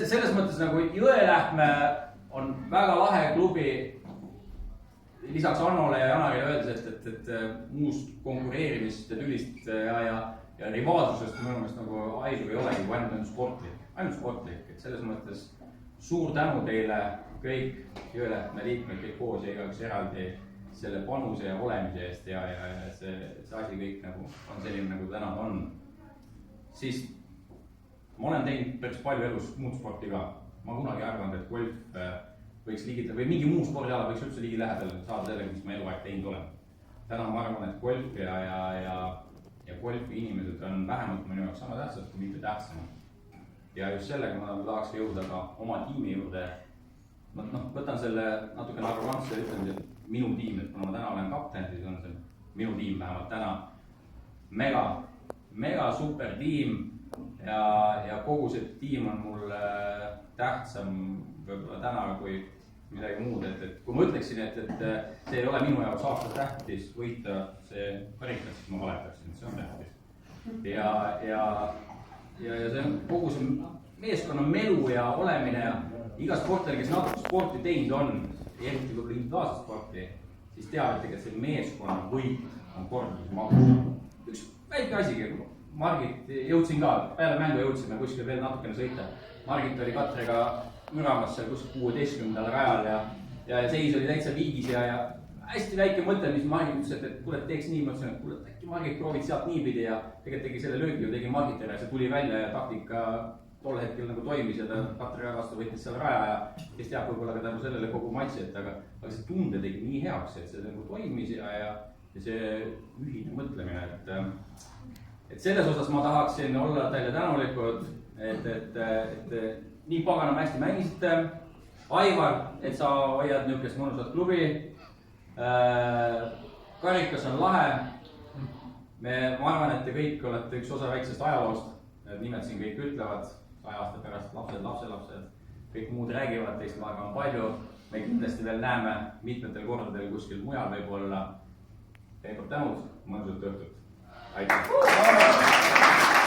selles mõttes nagu Jõelähtme on väga lahe klubi. Lisaks Annole ja Janarile öeldes, et muust konkureerimist ja tülist ja rivaalsusest minu meelest nagu aisu ei olegi, kui ainult sportlik. Et selles mõttes suur tänu teile kõik Jõelähtme liikmed, kõik koos ja igaüks eraldi selle panuse ja olemise eest ja see asi kõik nagu on selline nagu täna on. Siis ma olen teinud päris palju elus muud sporti ka. Ma kunagi arvanud, et golf võiks ligida või mingi muu spordiala võiks üldse ligi lähedal saada sellega, mis ma eluaeg teinud olen. Täna ma arvan, et golf ja golfi inimesed on vähemalt minu jaoks sama tähtsad, kui mitte tähtsamad. Ja just sellega ma tahaks jõuda ka oma tiimi juurde. Võtan selle natukene arrogantse ja ütlen, et minu tiim, et kuna ma täna olen kapten, siis on see minu tiim vähemalt täna mega super tiim ja kogu see tiim on mulle tähtsam võib-olla täna kui midagi muud, et kui ma ütleksin, et see ei ole minu jaoks aastas tähtis võita see karikas, siis ma valetaksin, et see on tähtis. Ja see on kogu see meeskonna melu ja olemine ja iga sportlane, kes natuke sporti teinud on, eriti kui individuaalset sporti, siis teadetegi, et see meeskonna võit on kordades magus. Üks väike asigi, Margit jõudsin ka, peale mängu jõudsime kuskil veel natukene sõita. Margit oli Katrega müramas seal kuskil 16. rajal ja seis oli täitsa viigis ja hästi väike mõte, mis Margit ütles, et kuule, teeks nii, mõtlesin, et kuule, äkki Margit proovid sealt niipidi ja tegelikult tegi selle löögi ju tegi Margit ära ja see tuli välja ja taktika tol hetkel nagu toimis ja ta Katre vastu võttis seal raja ja kes teab võib-olla ka tänu sellele kogu matši, aga see tunde tegi nii heaks, et see nagu toimis ja see ühine mõtlemine, et selles osas ma tahaksin olla teile tänulikud, et nii paganama hästi mängisite. Aivar, et sa hoiad niisugust mõnusat klubi. Karikas on lahe. Ma arvan, et te kõik olete üks osa väiksest ajaloost. Need nimed siin kõik ütlevad 100 aasta pärast lapsed. Kõik muud räägivad, teist ma arvan palju. Me kindlasti veel näeme mitmetel kordadel kuskil mujal võib-olla. Veel kord tänud, mõnusat õhtut. Aitäh!